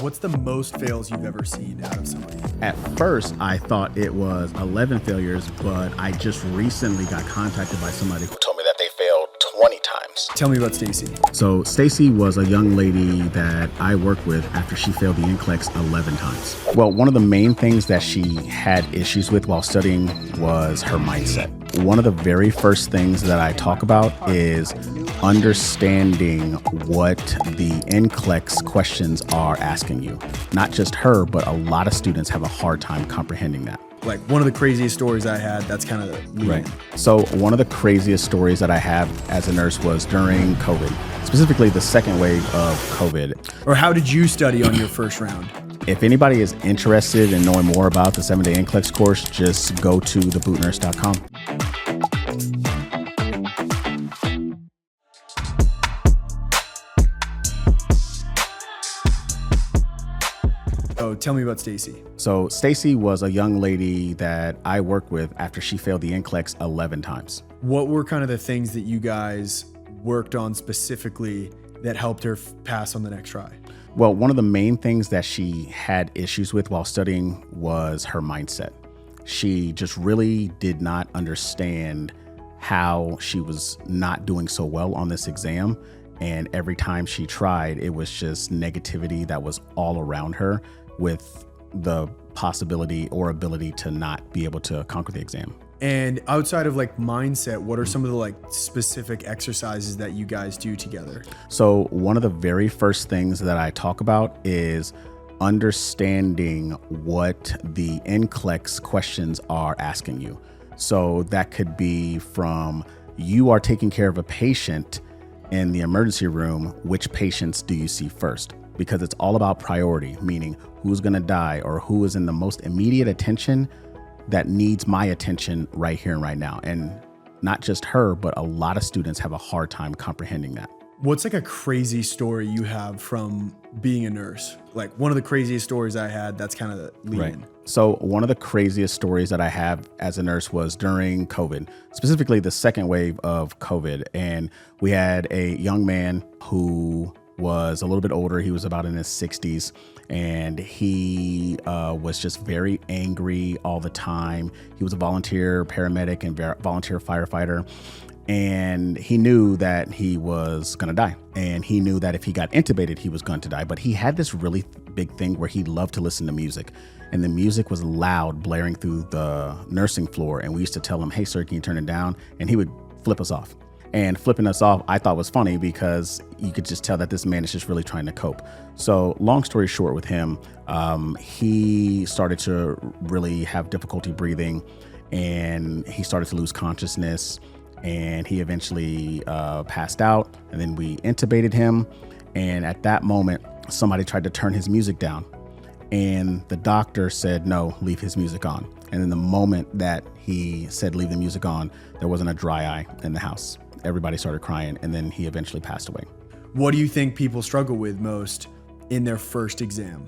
What's the most fails you've ever seen out of somebody? At first, I thought it was 11 failures, but I just recently got contacted by somebody who told me that they failed 20 times. Tell me about Stacy. So Stacy was a young lady that I worked with after she failed the NCLEX 11 times. Well, one of the main things that she had issues with while studying was her mindset. One of the very first things that I talk about is understanding what the NCLEX questions are asking you. Not just her, but a lot of students have a hard time comprehending that. Like one of the craziest stories I had, that's kind of right. So one of the craziest stories that I have as a nurse was during COVID, specifically the second wave of COVID. Or how did you study on your first round? If anybody is interested in knowing more about the 7-day NCLEX course, just go to thebootnurse.com. Oh, tell me about Stacy. So Stacy was a young lady that I worked with after she failed the NCLEX 11 times. What were kind of the things that you guys worked on specifically that helped her pass on the next try? Well, one of the main things that she had issues with while studying was her mindset. She just really did not understand how she was not doing so well on this exam. And every time she tried, it was just negativity that was all around her, with the possibility or ability to not be able to conquer the exam. And outside of like mindset, what are some of the like specific exercises that you guys do together? So one of the very first things that I talk about is understanding what the NCLEX questions are asking you. So that could be from you are taking care of a patient in the emergency room, which patients do you see first? Because it's all about priority, meaning who's gonna die or who is in the most immediate attention that needs my attention right here and right now. And not just her, but a lot of students have a hard time comprehending that. What's like a crazy story you have from being a nurse? Like one of the craziest stories I had, that's kind of the lead Right. in. So one of the craziest stories that I have as a nurse was during COVID, specifically the second wave of COVID. And we had a young man who was a little bit older. He was about in his 60s, and he was just very angry all the time. He was a volunteer paramedic and volunteer firefighter. And he knew that he was going to die. And he knew that if he got intubated, he was going to die. But he had this really big thing where he loved to listen to music. And the music was loud, blaring through the nursing floor. And we used to tell him, hey, sir, can you turn it down? And he would flip us off. And flipping us off, I thought was funny because you could just tell that this man is just really trying to cope. So long story short with him, he started to really have difficulty breathing, and he started to lose consciousness, and he eventually passed out. And then we intubated him. And at that moment, somebody tried to turn his music down. And the doctor said, no, leave his music on. And in the moment that he said, leave the music on, there wasn't a dry eye in the house. Everybody started crying, and then he eventually passed away. What do you think people struggle with most in their first exam?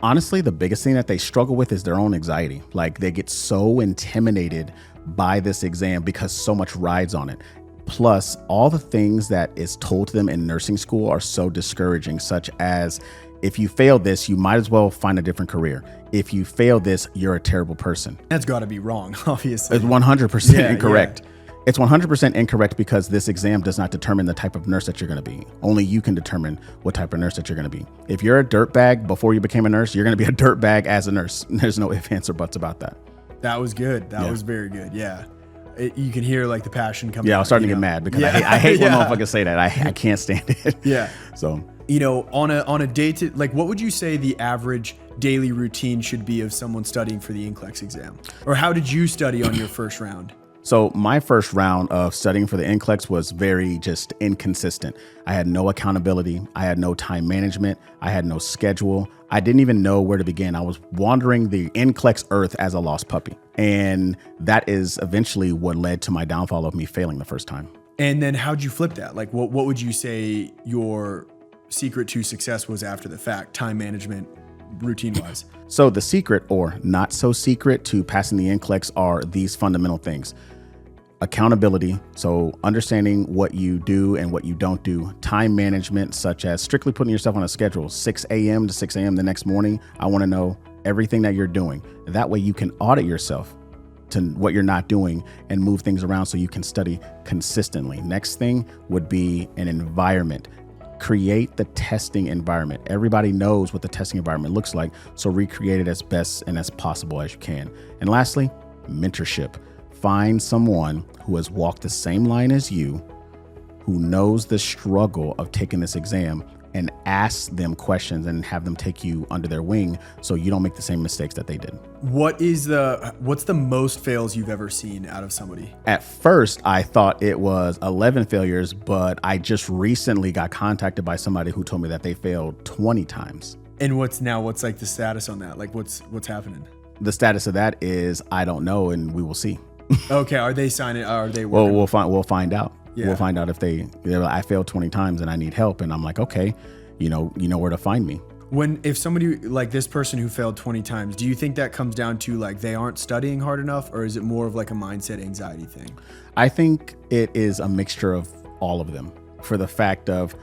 Honestly, the biggest thing that they struggle with is their own anxiety. Like they get so intimidated by this exam because so much rides on it. Plus, all the things that is told to them in nursing school are so discouraging, such as if you fail this, you might as well find a different career. If you fail this, you're a terrible person. That's got to be wrong, obviously. It's 100% Yeah, incorrect. yeah. It's 100% incorrect because this exam does not determine the type of nurse that you're going to be. Only you can determine what type of nurse that you're going to be. If you're a dirtbag before you became a nurse, you're going to be a dirtbag as a nurse. There's no ifs, ands, or buts about that. That was good. That was very good. Yeah. You can hear like the passion coming out. Yeah, I was starting to get mad because Yeah. I hate when Yeah. motherfuckers say that. I can't stand it. Yeah. So, You know, on a day to, like, what would you say the average daily routine should be of someone studying for the NCLEX exam? Or how did you study on your first round? So my first round of studying for the NCLEX was very just inconsistent. I had no accountability. I had no time management. I had no schedule. I didn't even know where to begin. I was wandering the NCLEX earth as a lost puppy. And that is eventually what led to my downfall of me failing the first time. And then how'd you flip that? Like, what would you say your secret to success was after the fact, time management, routine wise? So the secret or not so secret to passing the NCLEX are these fundamental things. accountability, so understanding what you do and what you don't do, time management, such as strictly putting yourself on a schedule, 6 a.m. to 6 a.m. the next morning. I want to know everything that you're doing. That way you can audit yourself to what you're not doing and move things around so you can study consistently. Next thing would be an environment. Create the testing environment. Everybody knows what the testing environment looks like, so recreate it as best and as possible as you can. And lastly, mentorship. Find someone who has walked the same line as you, who knows the struggle of taking this exam, and ask them questions and have them take you under their wing so you don't make the same mistakes that they did. What's the most fails you've ever seen out of somebody? At first, I thought it was 11 failures, but I just recently got contacted by somebody who told me that they failed 20 times. And what's like the status on that? Like what's happening? The status of that is I don't know, and we will see. Okay, are they signing? Are they Well, working? we'll find out. Yeah. We'll find out if they're like, I failed 20 times and I need help. And I'm like, okay, you know where to find me. If somebody like this person who failed 20 times, do you think that comes down to like they aren't studying hard enough, or is it more of like a mindset anxiety thing? I think it is a mixture of all of them, for the fact of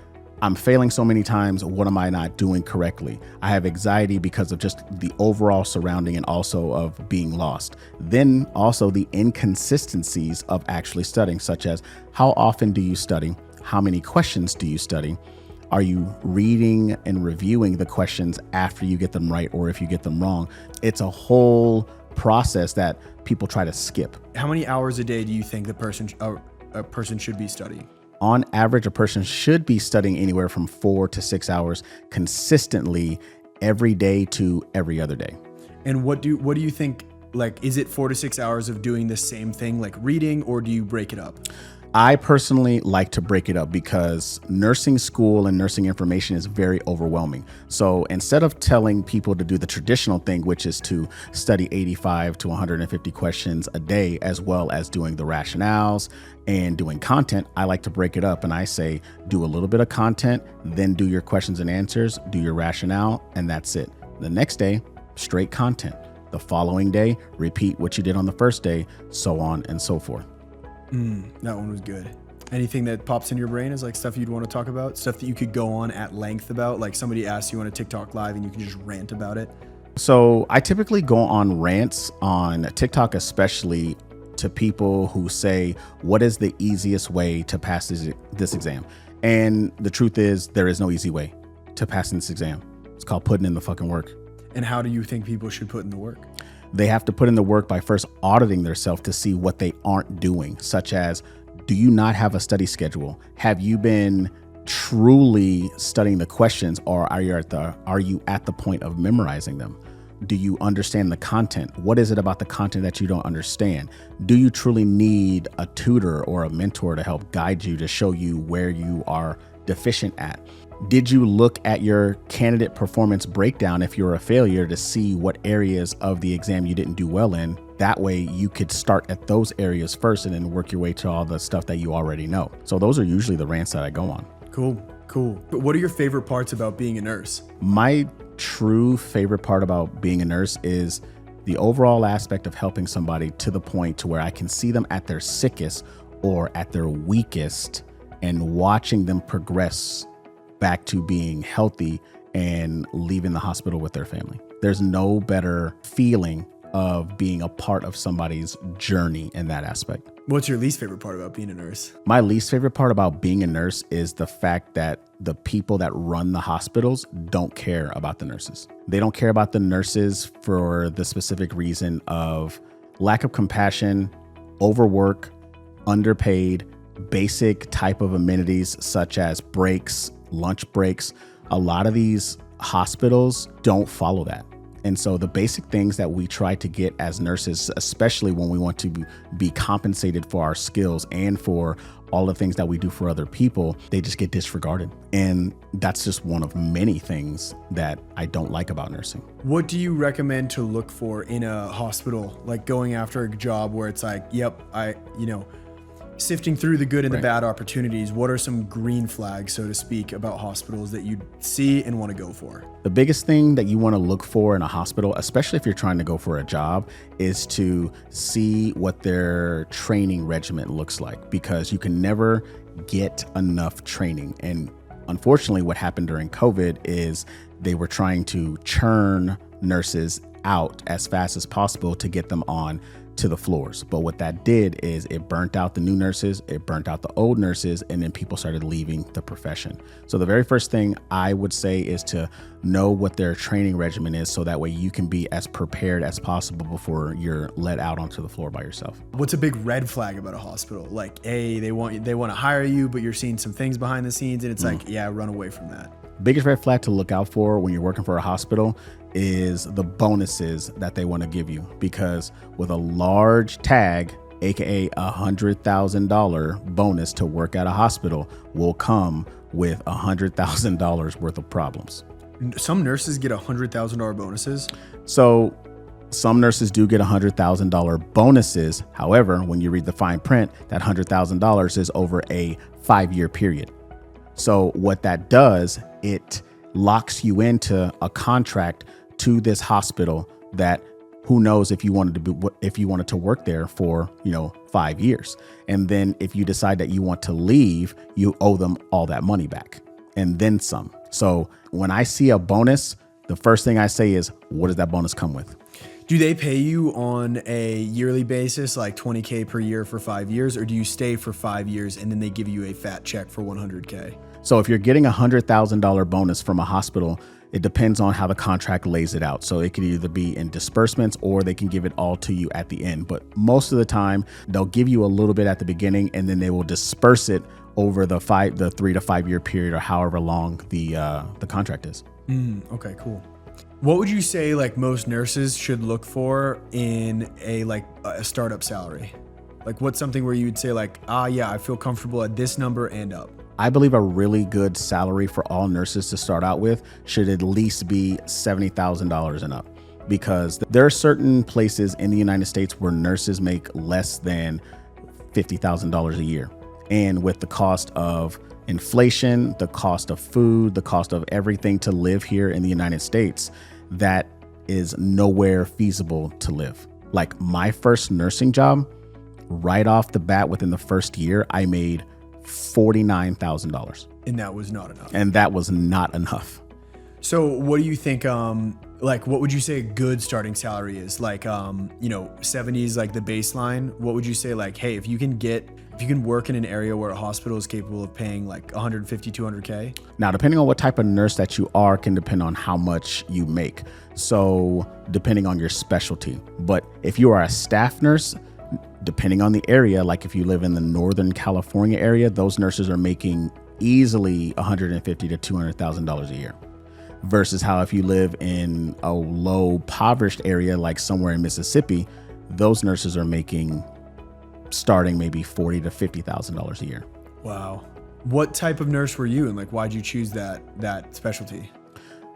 I'm failing so many times. What am I not doing correctly? I have anxiety because of just the overall surrounding and also of being lost. Then also the inconsistencies of actually studying, such as how often do you study? How many questions do you study? Are you reading and reviewing the questions after you get them right, or if you get them wrong? It's a whole process that people try to skip. How many hours a day do you think a person should be studying? On average, a person should be studying anywhere from 4 to 6 hours consistently every day to every other day. And what do you think, like, is it 4 to 6 hours of doing the same thing, like reading, or do you break it up? I personally like to break it up because nursing school and nursing information is very overwhelming. So instead of telling people to do the traditional thing, which is to study 85 to 150 questions a day, as well as doing the rationales and doing content, I like to break it up. And I say, do a little bit of content, then do your questions and answers, do your rationale, and that's it. The next day, straight content. The following day, repeat what you did on the first day, so on and so forth. That one was good. Anything that pops in your brain is like stuff you'd want to talk about, stuff that you could go on at length about, like somebody asks you on a TikTok live and you can just rant about it? So I typically go on rants on TikTok, especially to people who say, what is the easiest way to pass this exam? And the truth is, there is no easy way to pass this exam. It's called putting in the fucking work. And how do you think people should put in the work? They have to put in the work by first auditing themselves to see what they aren't doing, such as, do you not have a study schedule? Have you been truly studying the questions, or are you at the point of memorizing them? Do you understand the content? What is it about the content that you don't understand? Do you truly need a tutor or a mentor to help guide you, to show you where you are deficient at? Did you look at your candidate performance breakdown if you're a failure to see what areas of the exam you didn't do well in? That way you could start at those areas first and then work your way to all the stuff that you already know. So those are usually the rants that I go on. Cool. But what are your favorite parts about being a nurse? My true favorite part about being a nurse is the overall aspect of helping somebody to the point to where I can see them at their sickest or at their weakest and watching them progress back to being healthy and leaving the hospital with their family. There's no better feeling of being a part of somebody's journey in that aspect. What's your least favorite part about being a nurse? My least favorite part about being a nurse is the fact that the people that run the hospitals don't care about the nurses. They don't care about the nurses for the specific reason of lack of compassion, overwork, underpaid, basic type of amenities such as breaks, lunch breaks. A lot of these hospitals don't follow that. And so the basic things that we try to get as nurses, especially when we want to be compensated for our skills and for all the things that we do for other people, they just get disregarded. And that's just one of many things that I don't like about nursing. What do you recommend to look for in a hospital, like going after a job where it's like, yep, sifting through the good and the bad opportunities, what are some green flags, so to speak, about hospitals that you see and want to go for? The biggest thing that you want to look for in a hospital, especially if you're trying to go for a job, is to see what their training regimen looks like, because you can never get enough training. And unfortunately, what happened during COVID is they were trying to churn nurses out as fast as possible to get them on to the floors. But what that did is it burnt out the new nurses, it burnt out the old nurses, and then people started leaving the profession. So the very first thing I would say is to know what their training regimen is, so that way you can be as prepared as possible before you're let out onto the floor by yourself. What's a big red flag about a hospital? Like, hey, they want to hire you, but you're seeing some things behind the scenes, and it's like, yeah, run away from that. Biggest red flag to look out for when you're working for a hospital is the bonuses that they want to give you, because with a large tag, aka $100,000 bonus to work at a hospital, will come with $100,000 worth of problems. Some nurses get $100,000 bonuses. So some nurses do get $100,000 bonuses. However, when you read the fine print, that $100,000 is over a 5-year period. So what that does, it locks you into a contract to this hospital that who knows if you wanted to work there for, 5 years. And then if you decide that you want to leave, you owe them all that money back and then some. So when I see a bonus, the first thing I say is, what does that bonus come with? Do they pay you on a yearly basis, like $20K per year for 5 years, or do you stay for 5 years and then they give you a fat check for $100K? So if you're getting $100,000 bonus from a hospital, it depends on how the contract lays it out. So it could either be in disbursements or they can give it all to you at the end. But most of the time, they'll give you a little bit at the beginning and then they will disperse it over the 3 to 5 year period, or however long the contract is. Okay, cool. What would you say like most nurses should look for in a startup salary? Like, what's something where you would say like, yeah, I feel comfortable at this number and up? I believe a really good salary for all nurses to start out with should at least be $70,000 and up, because there are certain places in the United States where nurses make less than $50,000 a year. And with the cost of inflation, the cost of food, the cost of everything to live here in the United States, that is nowhere feasible to live. Like my first nursing job, right off the bat, within the first year, I made $49,000. And that was not enough. And that was not enough. So what do you think, what would you say a good starting salary is? Like, 70s, like the baseline. What would you say, like, hey, if you can work in an area where a hospital is capable of paying like 150, 200K? Now, depending on what type of nurse that you are can depend on how much you make. So depending on your specialty. But if you are a staff nurse, depending on the area, like if you live in the Northern California area, those nurses are making easily $150,000 to $200,000 a year. Versus how if you live in a low impoverished area, like somewhere in Mississippi, those nurses are making starting maybe $40,000 to $50,000 a year. Wow. What type of nurse were you, and like why'd you choose that specialty?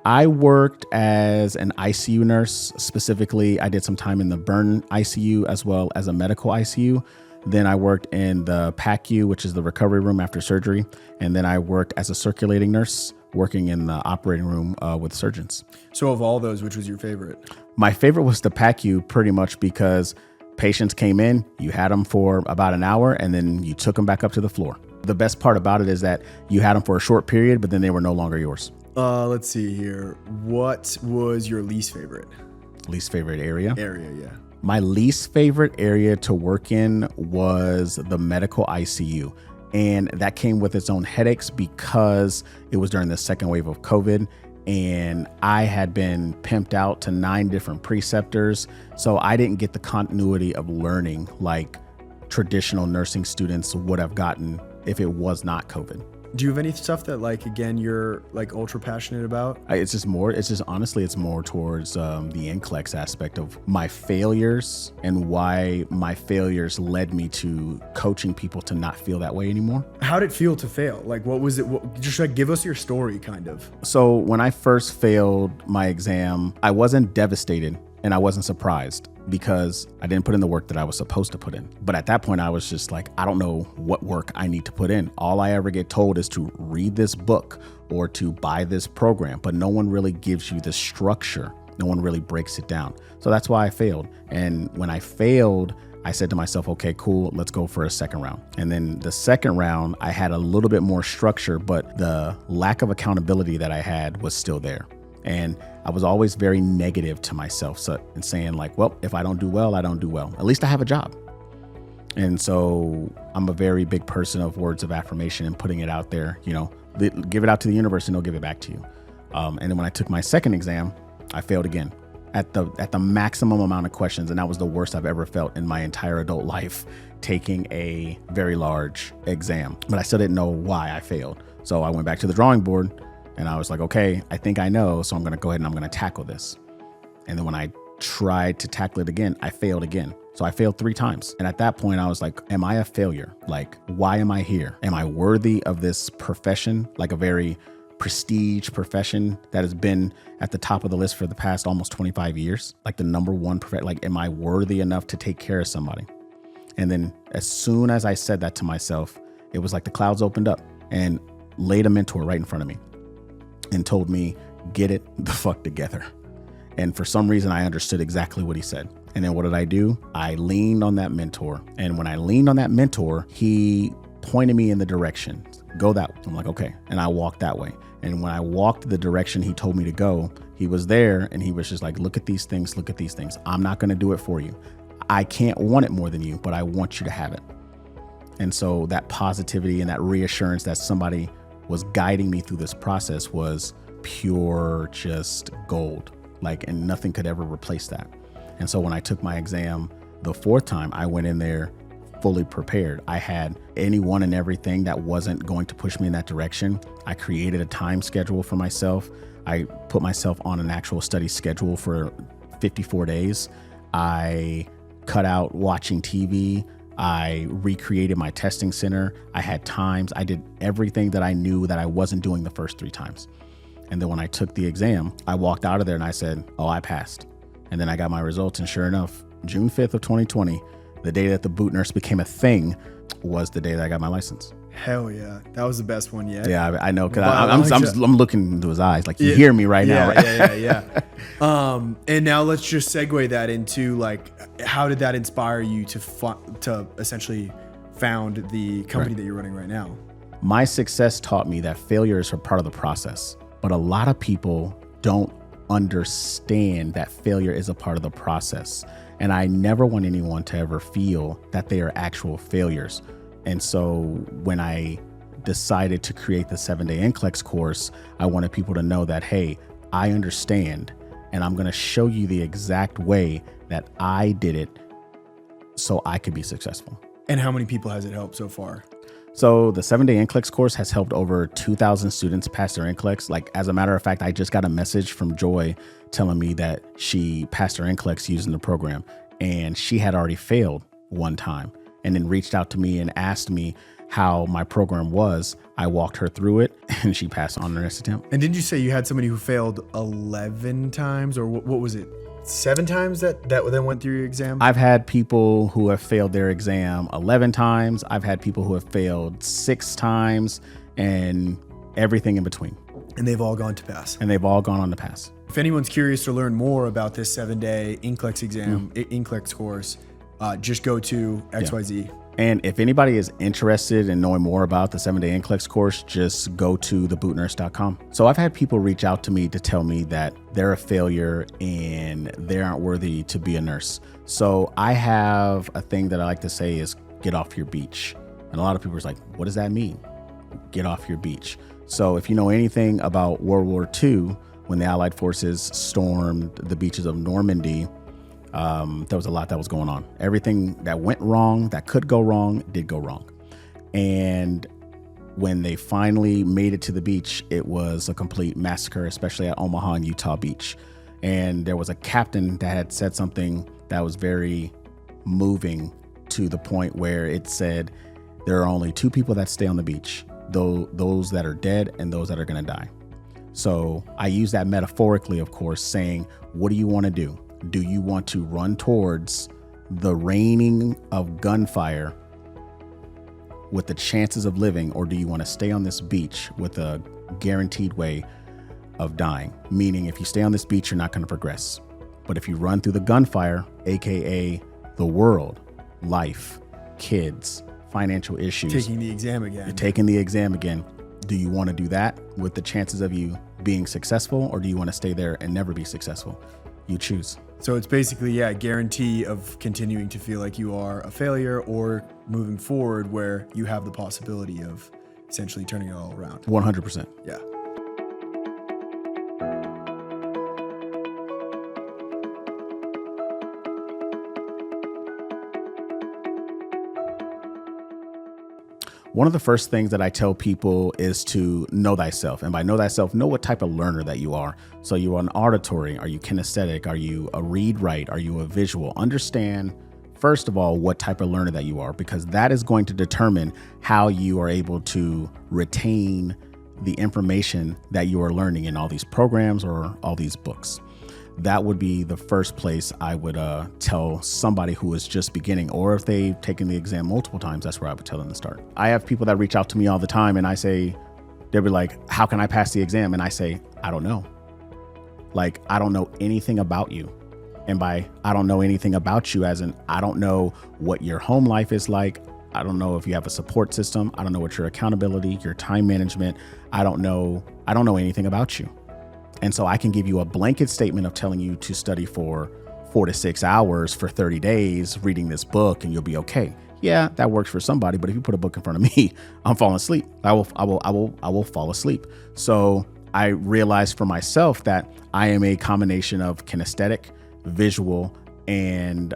I worked as an ICU nurse. Specifically, I did some time in the burn ICU as well as a medical ICU. Then I worked in the PACU, which is the recovery room after surgery. And then I worked as a circulating nurse, working in the operating room with surgeons. So of all those, which was your favorite? My favorite was the PACU, pretty much because patients came in, you had them for about an hour, and then you took them back up to the floor. The best part about it is that you had them for a short period, but then they were no longer yours. Let's see here. What was your least favorite? Least favorite area? Yeah. My least favorite area to work in was the medical ICU. And that came with its own headaches because it was during the second wave of COVID. And I had been pimped out to 9 different preceptors. So I didn't get the continuity of learning like traditional nursing students would have gotten if it was not COVID. Do you have any stuff that you're like ultra passionate about? It's honestly more towards the NCLEX aspect of my failures and why my failures led me to coaching people to not feel that way anymore. How did it feel to fail? Like, what was it? Just like give us your story kind of. So when I first failed my exam, I wasn't devastated. And I wasn't surprised because I didn't put in the work that I was supposed to put in. But at that point, I was just like, I don't know what work I need to put in. All I ever get told is to read this book or to buy this program, but no one really gives you the structure. No one really breaks it down. So that's why I failed. And when I failed, I said to myself, okay, cool, let's go for a second round. And then the second round, I had a little bit more structure, but the lack of accountability that I had was still there. And I was always very negative to myself and saying like, well, if I don't do well, I don't do well. At least I have a job. And so I'm a very big person of words of affirmation and putting it out there, give it out to the universe and they'll give it back to you. And then when I took my second exam, I failed again at the maximum amount of questions. And that was the worst I've ever felt in my entire adult life, taking a very large exam. But I still didn't know why I failed. So I went back to the drawing board and I was like, okay, I think I know. So I'm going to go ahead and I'm going to tackle this. And then when I tried to tackle it again, I failed again. So I failed 3 times. And at that point I was like, am I a failure? Like, why am I here? Am I worthy of this profession? Like a very prestige profession that has been at the top of the list for the past almost 25 years, like the number one profession. Like, am I worthy enough to take care of somebody? And then as soon as I said that to myself, it was like the clouds opened up and laid a mentor right in front of me and told me, get it the fuck together. And for some reason, I understood exactly what he said. And then what did I do? I leaned on that mentor. And when I leaned on that mentor, he pointed me in the direction, go that way. I'm like, okay. And I walked that way. And when I walked the direction he told me to go, he was there and he was just like, look at these things, look at these things. I'm not going to do it for you. I can't want it more than you, but I want you to have it. And so that positivity and that reassurance that somebody was guiding me through this process was pure just gold. Like, and nothing could ever replace that. And so when I took my exam the 4th time, I went in there fully prepared. I had anyone and everything that wasn't going to push me in that direction. I created a time schedule for myself. I put myself on an actual study schedule for 54 days. I cut out watching TV. I recreated my testing center. I had times. I did everything that I knew that I wasn't doing the first 3 times. And then when I took the exam, I walked out of there and I said, oh, I passed. And then I got my results. And sure enough, June 5th of 2020, the day that the boot nurse became a thing, was the day that I got my license. Hell yeah. That was the best one yet. Yeah, I know. Cause I'm looking into his eyes. Like, you hear me right now. Right? Yeah. And now let's just segue that into like, how did that inspire you to essentially found the company that you're running right now? My success taught me that failure is a part of the process, but a lot of people don't understand that failure is a part of the process. And I never want anyone to ever feel that they are actual failures. And so when I decided to create the 7-day NCLEX course, I wanted people to know that, hey, I understand, and I'm going to show you the exact way that I did it so I could be successful. And how many people has it helped so far? So the 7-day NCLEX course has helped over 2,000 students pass their NCLEX. Like, as a matter of fact, I just got a message from Joy telling me that she passed her NCLEX using the program, and she had already failed one time and then reached out to me and asked me how my program was. I walked her through it and she passed on her next attempt. And didn't you say you had somebody who failed 11 times, or what was it? 7 times that then went through your exam? I've had people who have failed their exam 11 times. I've had people who have failed 6 times and everything in between. And they've all gone to pass. And they've all gone on to pass. If anyone's curious to learn more about this 7-day NCLEX exam, NCLEX course, just go to XYZ. Yeah. And if anybody is interested in knowing more about the 7-day NCLEX course, just go to thebootnurse.com. So I've had people reach out to me to tell me that they're a failure and they aren't worthy to be a nurse. So I have a thing that I like to say is get off your beach. And a lot of people are like, what does that mean? Get off your beach. So if you know anything about World War II, when the Allied forces stormed the beaches of Normandy, there was a lot that was going on. Everything that went wrong, that could go wrong, did go wrong. And when they finally made it to the beach, it was a complete massacre, especially at Omaha and Utah Beach. And there was a captain that had said something that was very moving, to the point where it said, there are only 2 people that stay on the beach, those that are dead and those that are going to die. So I use that metaphorically, of course, saying, what do you want to do? Do you want to run towards the raining of gunfire with the chances of living, or do you want to stay on this beach with a guaranteed way of dying? Meaning, if you stay on this beach, you're not going to progress. But if you run through the gunfire, aka the world, life, kids, financial issues, Taking the exam again. you're taking the exam again. Do you want to do that with the chances of you being successful, or do you want to stay there and never be successful? You choose. So it's basically, a guarantee of continuing to feel like you are a failure, or moving forward where you have the possibility of essentially turning it all around. 100%. Yeah. One of the first things that I tell people is to know thyself. And by know thyself, know what type of learner that you are. So you are an auditory. Are you kinesthetic? Are you a read write? Are you a visual? Understand, first of all, what type of learner that you are, because that is going to determine how you are able to retain the information that you are learning in all these programs or all these books. That would be the first place I would tell somebody who is just beginning, or if they've taken the exam multiple times, that's where I would tell them to start. I have people that reach out to me all the time and I say, they'll be like, how can I pass the exam? And I say, I don't know. Like, I don't know anything about you. And by I don't know anything about you, as in I don't know what your home life is like. I don't know if you have a support system. I don't know what your accountability, your time management. I don't know anything about you. And so I can give you a blanket statement of telling you to study for 4 to 6 hours for 30 days, reading this book, and you'll be okay. Yeah, that works for somebody. But if you put a book in front of me, I'm falling asleep. I will fall asleep. So I realized for myself that I am a combination of kinesthetic, visual, and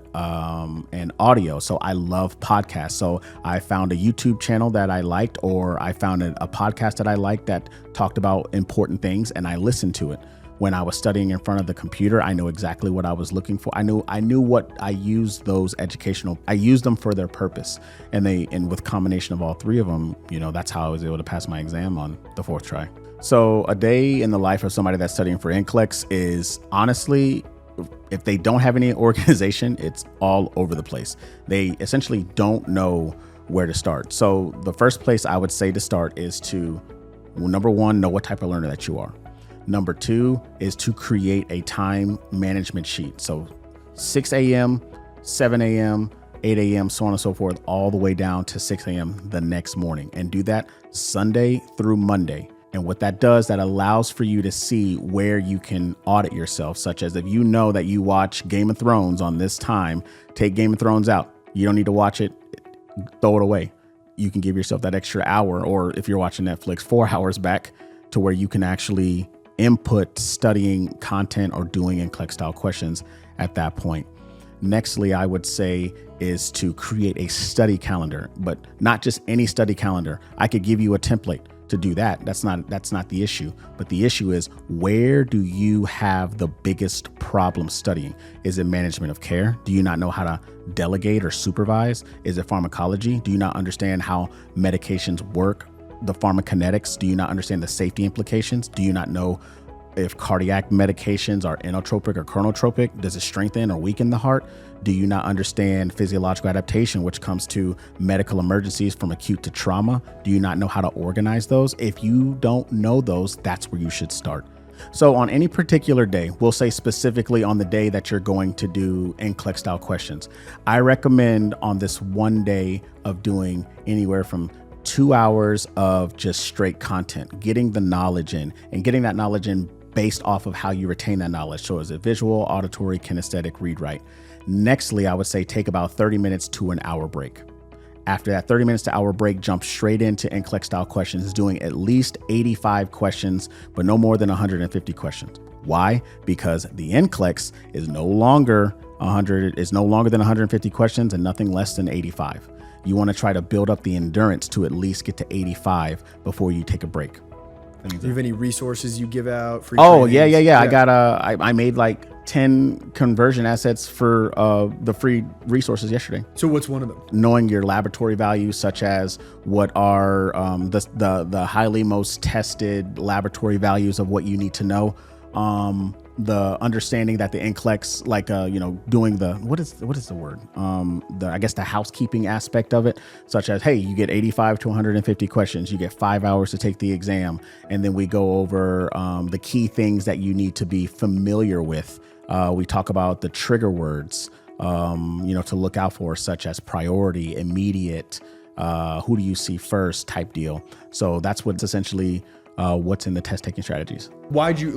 audio. So I love podcasts. So I found a YouTube channel that I liked, or I found a podcast that I liked that talked about important things, and I listened to it. When I was studying in front of the computer, I knew exactly what I was looking for. I knew what I used those I used them for their purpose. And with combination of all three of them, that's how I was able to pass my exam on the 4th try. So a day in the life of somebody that's studying for NCLEX is, honestly, if they don't have any organization, it's all over the place. They essentially don't know where to start. So the first place I would say to start is to, number one, know what type of learner that you are. Number 2 is to create a time management sheet. So 6 a.m., 7 a.m., 8 a.m., so on and so forth, all the way down to 6 a.m. the next morning. And do that Sunday through Monday. And what that does, that allows for you to see where you can audit yourself, such as if you know that you watch Game of Thrones on this time, take Game of Thrones out. You don't need to watch it, throw it away. You can give yourself that extra hour, or if you're watching Netflix, 4 hours back, to where you can actually input studying content or doing NCLEX style questions at that point. Nextly, I would say is to create a study calendar, but not just any study calendar. I could give you a template to do that. That's not the issue. But the issue is, where do you have the biggest problem studying? Is it management of care? Do you not know how to delegate or supervise? Is it pharmacology? Do you not understand how medications work? The pharmacokinetics? Do you not understand the safety implications? Do you not know if cardiac medications are inotropic or chronotropic? Does it strengthen or weaken the heart? Do you not understand physiological adaptation, which comes to medical emergencies from acute to trauma? Do you not know how to organize those? If you don't know those, that's where you should start. So on any particular day, we'll say specifically on the day that you're going to do NCLEX style questions, I recommend on this one day of doing anywhere from 2 hours of just straight content, getting the knowledge in, and getting that knowledge in based off of how you retain that knowledge. So is it visual, auditory, kinesthetic, read, write? Nextly, I would say take about 30 minutes to an hour break. After that 30 minutes to hour break, jump straight into NCLEX style questions, doing at least 85 questions, but no more than 150 questions. Why? Because the NCLEX is no longer than 150 questions and nothing less than 85. You want to try to build up the endurance to at least get to 85 before you take a break. Do you have any resources you give out? Free Oh, trainings? yeah. I made like 10 conversion assets for the free resources yesterday. So what's one of them? Knowing your laboratory values, such as what are the highly most tested laboratory values of what you need to know. the understanding that the NCLEX, like, doing the, what is the word? I guess the housekeeping aspect of it, such as, hey, you get 85 to 150 questions, you get 5 hours to take the exam. And then we go over the key things that you need to be familiar with. We talk about the trigger words, to look out for, such as priority, immediate, who do you see first type deal. So that's what's essentially what's in the test taking strategies. Why'd you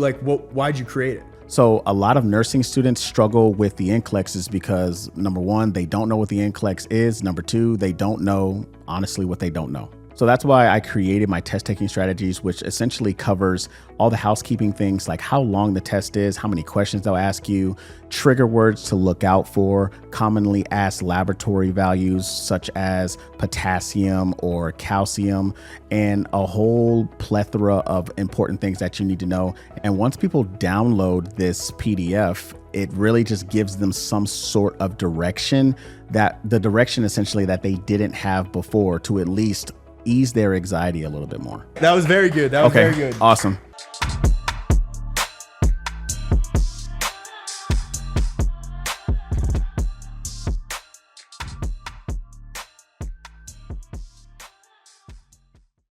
create it? So a lot of nursing students struggle with the NCLEX because number one, they don't know what the NCLEX is. Number two, they don't know, honestly, what they don't know. So that's why I created my test taking strategies, which essentially covers all the housekeeping things, like how long the test is, how many questions they'll ask you, trigger words to look out for, commonly asked laboratory values such as potassium or calcium, and a whole plethora of important things that you need to know. And once people download this PDF, it really just gives them some sort of direction, that the direction essentially that they didn't have before, to at least ease their anxiety a little bit more. That was very good. That was very good. Awesome.